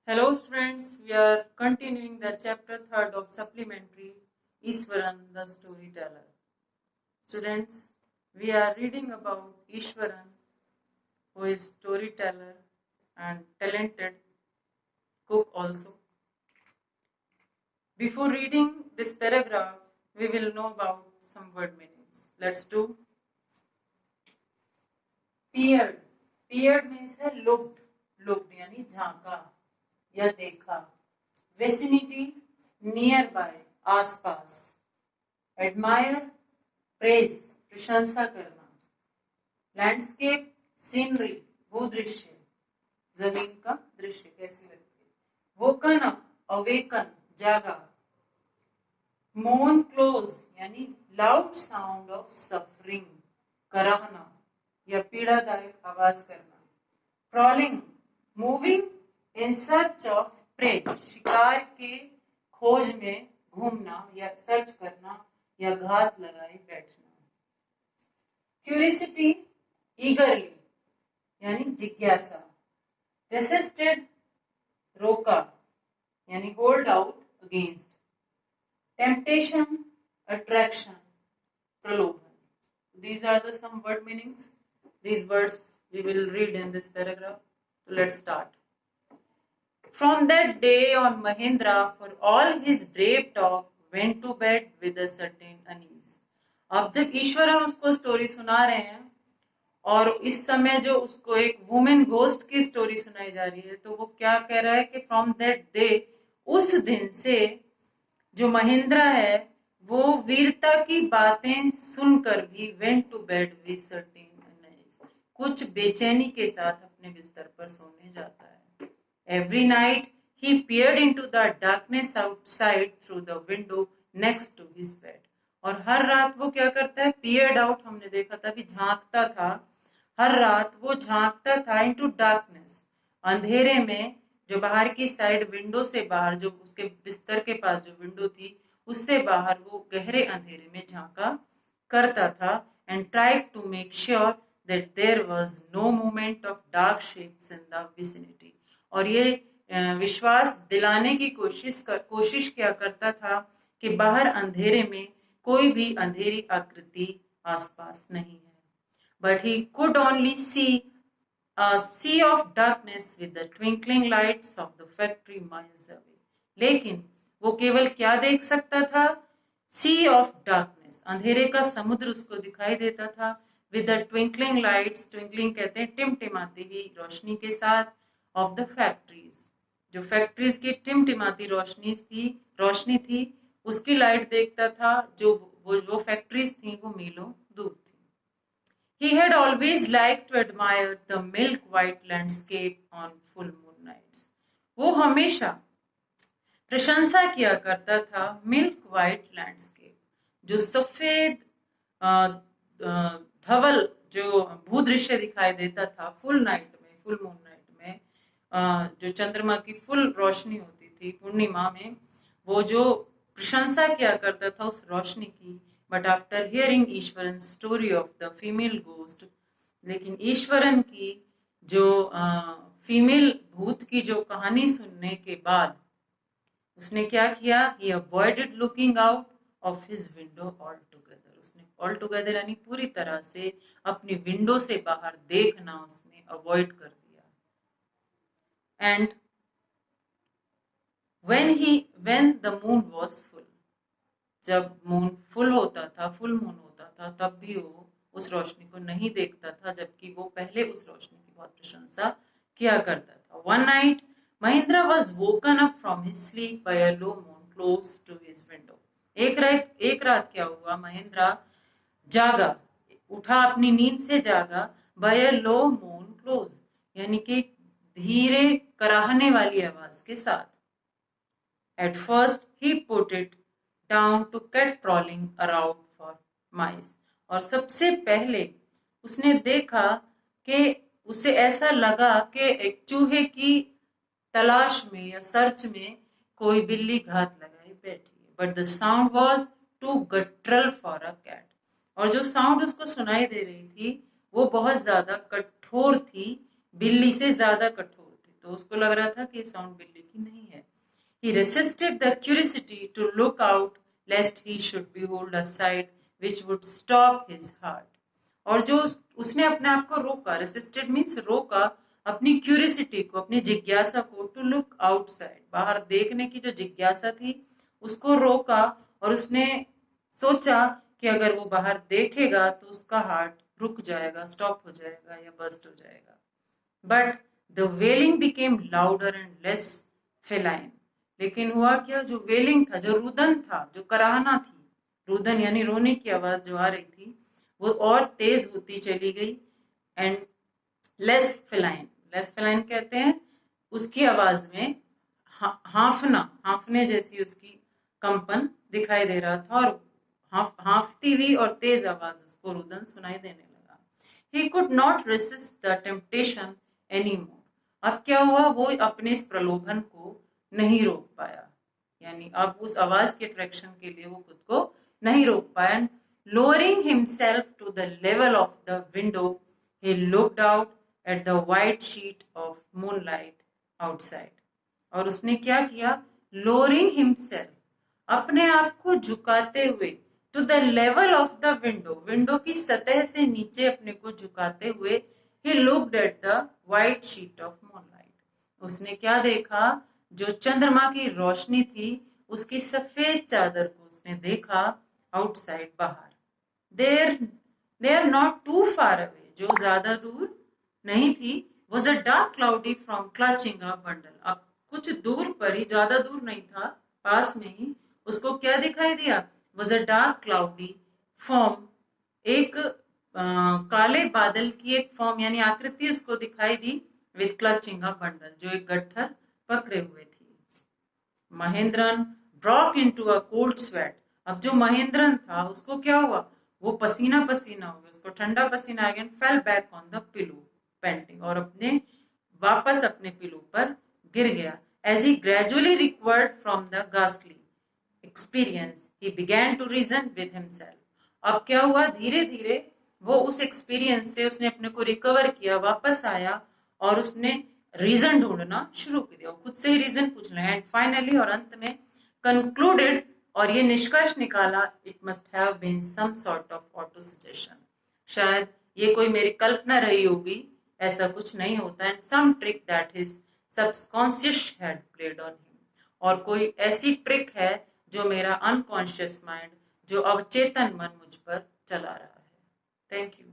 Hello students, we are continuing the chapter 3rd of supplementary Ishwaran the Storyteller. Students, we are reading about Ishwaran, who is storyteller and talented cook also. Before reading this paragraph, we will know about some word meanings. Let's do. Peered. Peered means है looked. Looked यानी झांका या देखा. Vicinity, nearby, आसपास. Admire, praise, प्रशंसा करना. Landscape, scenery, भूदृश्य, जमीन का दृश्य कैसी लगती है. Woken up, awaken, जागा. Moan close यानी loud sound of suffering, कराहना या पीड़ादायक आवाज करना. Crawling, moving in search of prey, शिकार के खोज में घूमना या सर्च करना या घात लगाए बैठना. Curiosity, eagerly यानी जिज्ञासा. Resisted, रोका यानी hold out against. Temptation, attraction, प्रलोभन. These are the some word meanings. These words we will read in this paragraph. So let's start. From that day on, Mahendra, for all his brave talk, went to bed with a certain unease. अब जब ईश्वरन उसको story सुना रहे हैं और इस समय जो उसको एक वुमेन घोस्ट की स्टोरी सुनाई जा रही है, तो वो क्या कह रहा है कि फ्रॉम दैट डे, उस दिन से जो महेंद्रा है वो वीरता की बातें सुनकर भी went to bed with certain unease, कुछ बेचैनी के साथ अपने बिस्तर पर सोने जाता है. Every night he peered into the darkness outside through the window next to his bed. और हर रात वो क्या करता है, peered out हमने देखा था भी झांकता था. हर रात वो झांकता था into darkness, अंधेरे में, जो बाहर की साइड विंडो से बाहर, जो उसके बिस्तर के पास जो विंडो थी उससे बाहर वो गहरे अंधेरे में झांका करता था. And tried to make sure that there was no movement of dark shapes in the vicinity. और ये विश्वास दिलाने की कोशिश क्या करता था कि बाहर अंधेरे में कोई भी अंधेरी आकृति आसपास नहीं है. But he could only see a sea of darkness with the twinkling lights of the factory miles away. लेकिन वो केवल क्या देख सकता था, sea of darkness, अंधेरे का समुद्र उसको दिखाई देता था. with the twinkling lights, twinkling कहते हैं टिमटिमाती हुई रोशनी के साथ, of the factories, जो फैक्ट्रीज की टिमटिमाती रोशनी थी उसकी लाइट देखता था. जो वो फैक्ट्रीज थी वो मीलों दूर थी. He had always liked to admire the milk-white landscape on full moon nights. वो हमेशा प्रशंसा किया करता था मिल्क वाइट लैंडस्केप, जो सफेद धवल जो भूदृश्य दिखाई देता था फुल मून नाइट में, जो चंद्रमा की फुल रोशनी होती थी पूर्णिमा में, वो जो प्रशंसा किया करता था उस रोशनी की. But after hearing Eswaran story of the female ghost, लेकिन ईश्वरन की जो फीमेल भूत की जो कहानी सुनने के बाद उसने क्या किया, he avoided looking out of his window altogether. उसने altogether यानी पूरी तरह से अपनी विंडो से बाहर देखना उसने अवॉइड कर दिया. And when the moon was full, जब मून फुल मून होता था तब भी वो उस रोशनी को नहीं देखता था, जबकि वो पहले उस रोशनी की बहुत प्रशंसा किया करता था. One night, Mahindra was woken up from his sleep by a low moon close to his window. एक रात क्या हुआ, महेंद्रा उठा अपनी नींद से जागा, by a low moon close, यानी कि धीरे कराहने वाली आवाज के साथ. At first he put it down to cat crawling around for mice. और सबसे पहले उसने देखा कि उसे ऐसा लगा कि एक चूहे की तलाश में या सर्च में कोई बिल्ली घात लगाए बैठी है. But the sound was too guttural for a cat. और जो साउंड उसको सुनाई दे रही थी वो बहुत ज्यादा कठोर थी, बिल्ली से ज्यादा कठोर थी. तो उसको लग रहा था कि ये साउंड बिल्ली की नहीं है. He resisted the curiosity to look out lest he should behold a sight which would stop his heart. और जो उसने अपने आप को रोका, resisted means रोका, अपनी क्यूरियोसिटी को, अपनी जिज्ञासा को, टू लुक आउटसाइड, बाहर देखने की जो जिज्ञासा थी उसको रोका, और उसने सोचा कि अगर वो बाहर देखेगा तो उसका हार्ट रुक जाएगा, स्टॉप हो जाएगा या बर्स्ट हो जाएगा. But the wailing became louder and less feline. लेकिन हुआ क्या, जो वेलिंग था, जो रुदन था, जो कराहना थी, रुदन यानी रोने की आवाज जो आ रही थी, वो और तेज होती चली गई. And less feline, less feline कहते हैं उसकी आवाज में हाफने जैसी उसकी कंपन दिखाई दे रहा था, और हाफती हुई और तेज आवाज उसको रुदन सुनाई देने लगा. He could not resist the temptation anymore. अब क्या हुआ, वो अपने इस प्रलोभन को नहीं रोक पाया, यानी अब उस आवाज के अट्रैक्शन के लिए वो खुद को नहीं रोक पाया. Lowering himself to the level of the window, he looked out at the white sheet of moonlight outside. और उसने क्या किया, lowering himself, अपने आप को झुकाते हुए, to the level of the window, window की सतह से नीचे अपने को झुकाते हुए, he looked at the white sheet of moonlight. उसने क्या देखा, जो चंद्रमा की रोशनी थी उसकी सफेद चादर को उसने देखा आउटसाइड, बाहर. they are not too far away, जो ज्यादा दूर नहीं थी, was a dark cloudy from clutching a bundle. अब कुछ दूर पर ही, ज्यादा दूर नहीं था, पास में ही उसको क्या दिखाई दिया, was a dark cloudy form, एक काले बादल की एक फॉर्म यानी आकृति उसको दिखाई दी, with clutching a bundle, जो एक गट्ठर पकड़े हुए थी. Mahendran drop into a cold sweat. अब जो महेंद्रन था उसको क्या हुआ, वो पसीना पसीना हो गया, उसको ठंडा पसीना आ गया. Fell back on the pillow painting, और अपने वापस अपने पिलो पर गिर गया. As he gradually recovered from the ghastly experience, he began to reason with himself. अब क्या हुआ, धीरे धीरे वो उस एक्सपीरियंस से उसने अपने को रिकवर किया, वापस आया, और उसने रीजन ढूंढना शुरू कर दिया, खुद से ही रीजन पूछना. एंड फाइनली, और अंत में, कंक्लूडेड, और ये निष्कर्ष निकाला, it must have been some sort of auto suggestion, शायद ये कोई मेरी कल्पना रही होगी, ऐसा कुछ नहीं होता. And some trick that his subconscious had played on him, और कोई ऐसी ट्रिक है जो मेरा अनकॉन्शियस माइंड, जो अवचेतन मन मुझ पर चला रहा है. Thank you.